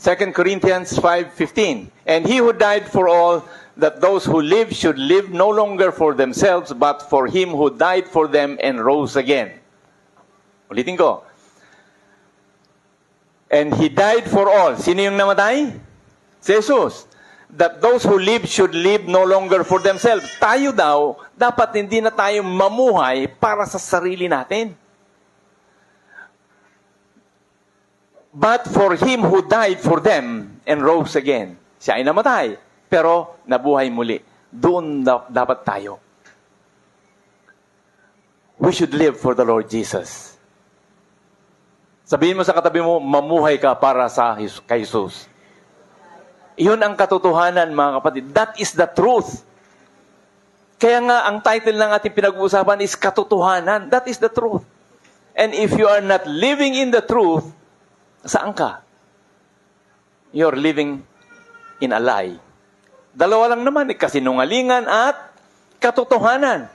2 Corinthians 5:15. And he who died for all, that those who live should live no longer for themselves, but for him who died for them and rose again. Ulitin ko. And he died for all. Sino yung namatay? Si Jesus. That those who live should live no longer for themselves. Tayo daw, dapat hindi na tayo mamuhay para sa sarili natin. But for him who died for them and rose again. Siya ay namatay, pero nabuhay muli. Doon dapat tayo. We should live for the Lord Jesus. Sabihin mo sa katabi mo, mamuhay ka para kay Jesus. Iyon ang katotohanan, mga kapatid. That is the truth. Kaya nga, ang title ng ating pinag-uusapan is katotohanan. That is the truth. And if you are not living in the truth, saan ka? You're living in a lie. Dalawa lang naman, kasinungalingan at katotohanan.